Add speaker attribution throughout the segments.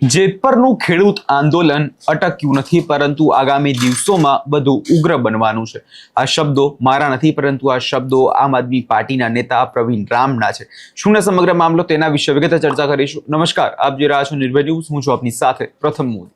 Speaker 1: જેતપરનું ખેડૂત આંદોલન અટક્યું નથી, પરંતુ આગામી દિવસોમાં વધુ ઉગ્ર બનવાનું છે। આ શબ્દો મારા નથી, પરંતુ આ શબ્દો આમ આદમી પાર્ટીના નેતા પ્રવીણ રામના છે। શું સમગ્ર મામલો તેના વિશે વિગતે ચર્ચા કરીશું। નમસ્કાર, આપ જોઈ રહ્યા છો નિર્ભય ન્યૂઝ। હું છું આપની સાથે પ્રથમ મોદી।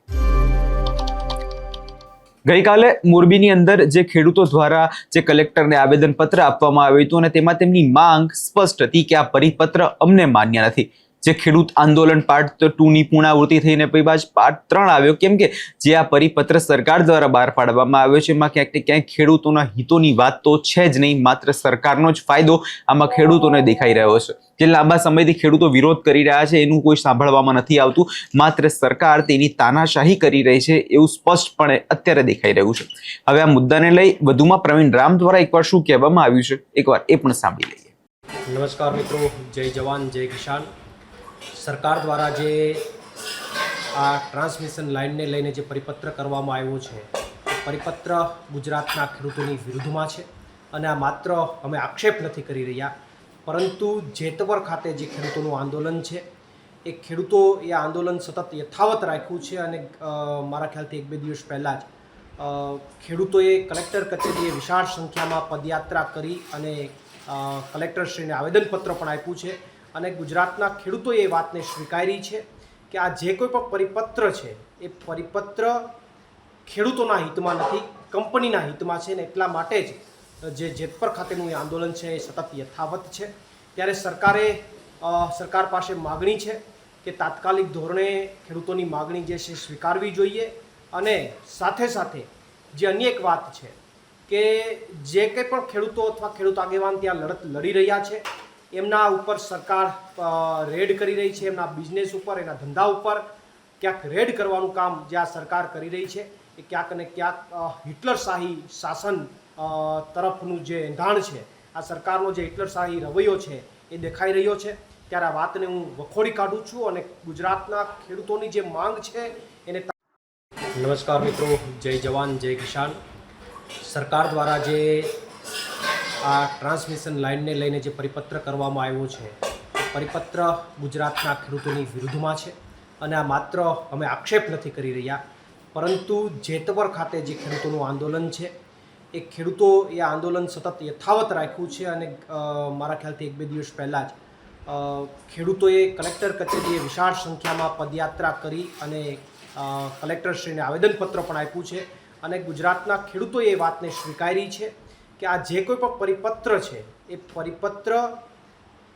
Speaker 1: ગઈકાલે મોરબીની અંદર જે ખેડૂતો દ્વારા જે કલેક્ટરને આવેદનપત્ર આપવામાં આવ્યું હતું અને તેમાં તેમની માંગ સ્પષ્ટ હતી કે આ પરિપત્ર અમને માન્ય નથી। જે ખેડૂત આંદોલન પાર્ટ 2 ની પૂર્ણાવૃત્તિ થઈને પછી બાદ પાર્ટ 3 આવ્યો, કેમ કે જે આ પરિપત્ર સરકાર દ્વારા બહાર પાડવામાં આવ્યો છે એમાં ક્યાંક ને ક્યાંક ખેડૂતોના હિતોની વાત તો છે જ નહીં, માત્ર સરકારનો જ ફાયદો આમાં ખેડૂતોને દેખાઈ રહ્યો છે। જે લાંબા સમયથી ખેડૂતો વિરોધ કરી રહ્યા છે એનું કોઈ સાંભળવામાં નથી આવતું, માત્ર સરકાર તેની તાનાશાહી કરી રહી છે એવું સ્પષ્ટપણે અત્યારે દેખાઈ રહ્યું છે। હવે આ મુદ્દાને લઈ વધુમાં પ્રવીણ રામ દ્વારા એકવાર શું કહેવામાં આવ્યું છે, એકવાર એ પણ સાંભળી લઈએ।
Speaker 2: નમસ્કાર મિત્રો, જય જવાન જય કિસાન। સરકાર દ્વારા જે આ ટ્રાન્સમિશન લાઇનને લઈને જે પરિપત્ર કરવામાં આવ્યો છે, એ પરિપત્ર ગુજરાતના ખેડૂતોની વિરુદ્ધમાં છે અને આ માત્ર અમે આક્ષેપ નથી કરી રહ્યા, પરંતુ જેતવર ખાતે જે ખેડૂતોનું આંદોલન છે એ ખેડૂતો એ આંદોલન સતત યથાવત રાખ્યું છે અને મારા ખ્યાલથી 1-2 દિવસ પહેલાં જ ખેડૂતોએ કલેક્ટર કચેરીએ વિશાળ સંખ્યામાં પદયાત્રા કરી અને કલેક્ટરશ્રીને આવેદનપત્ર પણ આપ્યું છે અને ગુજરાતના ખેડૂતોએ એ વાતને સ્વીકારી છે કે આ જે કોઈ પણ પરિપત્ર છે એ પરિપત્ર ખેડૂતોના હિતમાં નથી, કંપનીના હિતમાં છે ને એટલા માટે જ જે જેતપર ખાતેનું એ આંદોલન છે એ સતત યથાવત છે। ત્યારે સરકાર પાસે માગણી છે કે તાત્કાલિક ધોરણે ખેડૂતોની માગણી જે છે સ્વીકારવી જોઈએ અને સાથે સાથે જે અન્ય એક વાત છે કે જે કંઈ પણ ખેડૂતો અથવા ખેડૂત આગેવાન ત્યાં લડત લડી રહ્યા છે એમના ઉપર સરકાર રેડ કરી રહી છે, એમના બિઝનેસ ઉપર, એના ધંધા ઉપર ક્યાંક રેડ કરવાનું કામ જે આ સરકાર કરી રહી છે એ ક્યાંક ને ક્યાંક હિટલરશાહી શાસન તરફનું જે એંધાણ છે, આ સરકારનો જે હિટલરશાહી રવૈયો છે એ દેખાઈ રહ્યો છે। ત્યારે આ વાતને હું વખોડી કાઢું છું અને ગુજરાતના ખેડૂતોની જે માંગ છે એને નમસ્કાર મિત્રો, જય જવાન જય કિસાન। સરકાર દ્વારા જે આ ટ્રાન્સમિશન લાઇનને લઈને જે પરિપત્ર કરવામાં આવ્યો છે એ પરિપત્ર ગુજરાતના ખેડૂતોની વિરુદ્ધમાં છે અને આ માત્ર અમે આક્ષેપ નથી કરી રહ્યા, પરંતુ જેતવર ખાતે જે ખેડૂતોનું આંદોલન છે એ ખેડૂતો એ આંદોલન સતત યથાવત રાખ્યું છે અને મારા ખ્યાલથી 1-2 દિવસ પહેલાં જ ખેડૂતોએ કલેક્ટર કચેરીએ વિશાળ સંખ્યામાં પદયાત્રા કરી અને કલેક્ટરશ્રીને આવેદનપત્ર પણ આપ્યું છે અને ગુજરાતના ખેડૂતોએ એ વાતને સ્વીકારી છે કે આ જે કોઈ પણ પરિપત્ર છે એ પરિપત્ર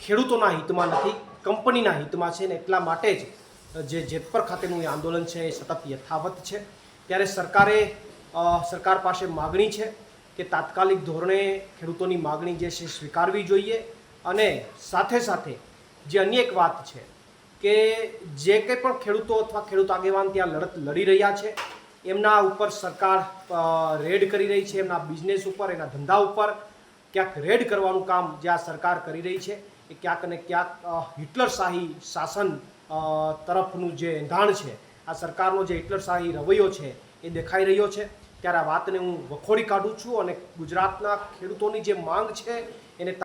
Speaker 2: ખેડૂતોના હિતમાં નથી, કંપનીના હિતમાં છે ને એટલા માટે જ જે જેતપર ખાતેનું એ આંદોલન છે એ સતત યથાવત છે। ત્યારે સરકાર પાસે માગણી છે કે તાત્કાલિક ધોરણે ખેડૂતોની માગણી જે છે સ્વીકારવી જોઈએ અને સાથે સાથે જે અન્ય એક વાત છે કે જે કંઈ પણ ખેડૂતો અથવા ખેડૂત આગેવાન ત્યાં લડત લડી રહ્યા છે એમના ઉપર સરકાર રેડ કરી રહી છે, એમના બિઝનેસ ઉપર, એના ધંધા ઉપર ક્યાંક રેડ કરવાનું કામ જે આ સરકાર કરી રહી છે એ ક્યાંક ને ક્યાંક હિટલરશાહી શાસન તરફનું જે એંધાણ છે, આ સરકારનો જે હિટલરશાહી રવૈયો છે એ દેખાઈ રહ્યો છે। ત્યારે આ વાતને હું વખોડી કાઢું છું અને ગુજરાતના ખેડૂતોની જે માંગ છે એને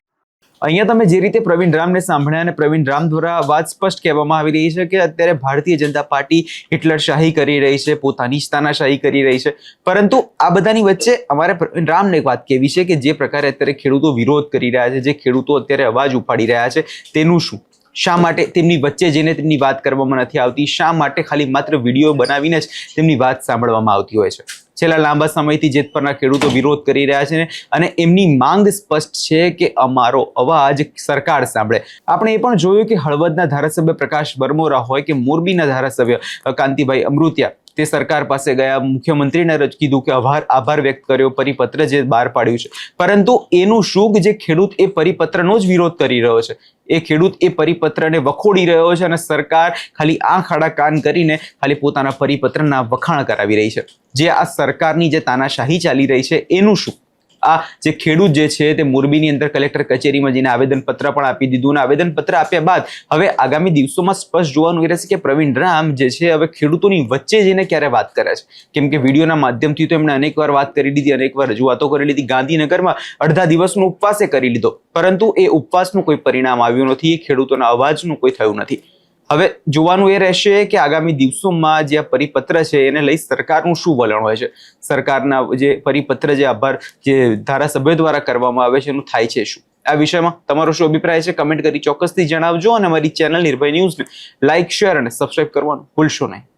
Speaker 1: અહીંયા તમે જે રીતે પ્રવીણ રામને સાંભળ્યા અને પ્રવીણ રામ દ્વારા વાત સ્પષ્ટ કહેવામાં આવી રહી છે કે અત્યારે ભારતીય જનતા પાર્ટી હિટલરશાહી કરી રહી છે, પોતાની જ તાનાશાહી કરી રહી છે, પરંતુ આ બધાની વચ્ચે અમારે પ્રવીણ રામને એક વાત કહેવી છે કે જે પ્રકારે અત્યારે ખેડૂતો વિરોધ કરી રહ્યા છે, જે ખેડૂતો અત્યારે અવાજ ઉપાડી રહ્યા છે તેનું શું, શા માટે તેમની વચ્ચે જઈને તેમની વાત કરવામાં નથી આવતી, શા માટે ખાલી માત્ર વિડીયો બનાવીને જ તેમની વાત સાંભળવામાં આવતી હોય છે। છેલ્લા લાંબા સમયથી જેતપરના ખેડૂતો વિરોધ કરી રહ્યા છે અને એમની માંગ સ્પષ્ટ છે કે અમારો અવાજ સરકાર સાંભળે। આપણે એ પણ જોયું કે હળવદના ધારાસભ્ય પ્રકાશ બરમોરા હોય કે મોરબીના ધારાસભ્ય કાંતિભાઈ અમૃતિયા તે સરકાર પાસે ગયા, મુખ્યમંત્રીને કીધું કે આભાર વ્યક્ત કર્યો, પરિપત્ર જે બહાર પાડ્યું છે, પરંતુ એનું શું કે જે ખેડૂત એ પરિપત્રનો જ વિરોધ કરી રહ્યો છે, એ ખેડૂત એ પરિપત્રને વખોડી રહ્યો છે અને સરકાર ખાલી આંખ આડા કાન કરીને ખાલી પોતાના પરિપત્રના વખાણ કરાવી રહી છે। જે આ સરકારની જે તાનાશાહી ચાલી રહી છે એનું શું? આ જે ખેડૂત જે છે તે મોરબીની અંદર કલેક્ટર કચેરીમાં જઈને આવેદનપત્ર પણ આપી દીધું અને આવેદનપત્ર આપ્યા બાદ હવે આગામી દિવસોમાં સ્પષ્ટ જોવાનું એ રહેશે કે પ્રવીણ રામ જે છે હવે ખેડૂતોની વચ્ચે જઈને ક્યારે વાત કરે છે, કેમ કે વિડીયોના માધ્યમથી તો એમણે અનેકવાર વાત કરી લીધી, અનેકવાર રજૂઆતો કરી લીધી, ગાંધીનગરમાં અડધા દિવસનો ઉપવાસે કરી લીધો, પરંતુ એ ઉપવાસનું કોઈ પરિણામ આવ્યું નથી, એ ખેડૂતોના અવાજનું કોઈ થયું નથી। હવે જોવાનું એ રહેશે કે આગામી દિવસોમાં જે આ પરિપત્ર છે એને લઈ સરકારનું શું વલણ હોય છે. સરકારના જે પરિપત્ર જે આભાર જે ધારાસભ્યો દ્વારા કરવામાં આવે છે એનું થાય છે શું. આ વિષયમાં તમારો શું અભિપ્રાય છે કમેન્ટ કરી ચોક્કસથી જણાવજો અને અમારી ચેનલ નિર્ભય ન્યૂઝને લાઇક, શેર અને સબસ્ક્રાઇબ કરવાનું ભૂલશો નહીં.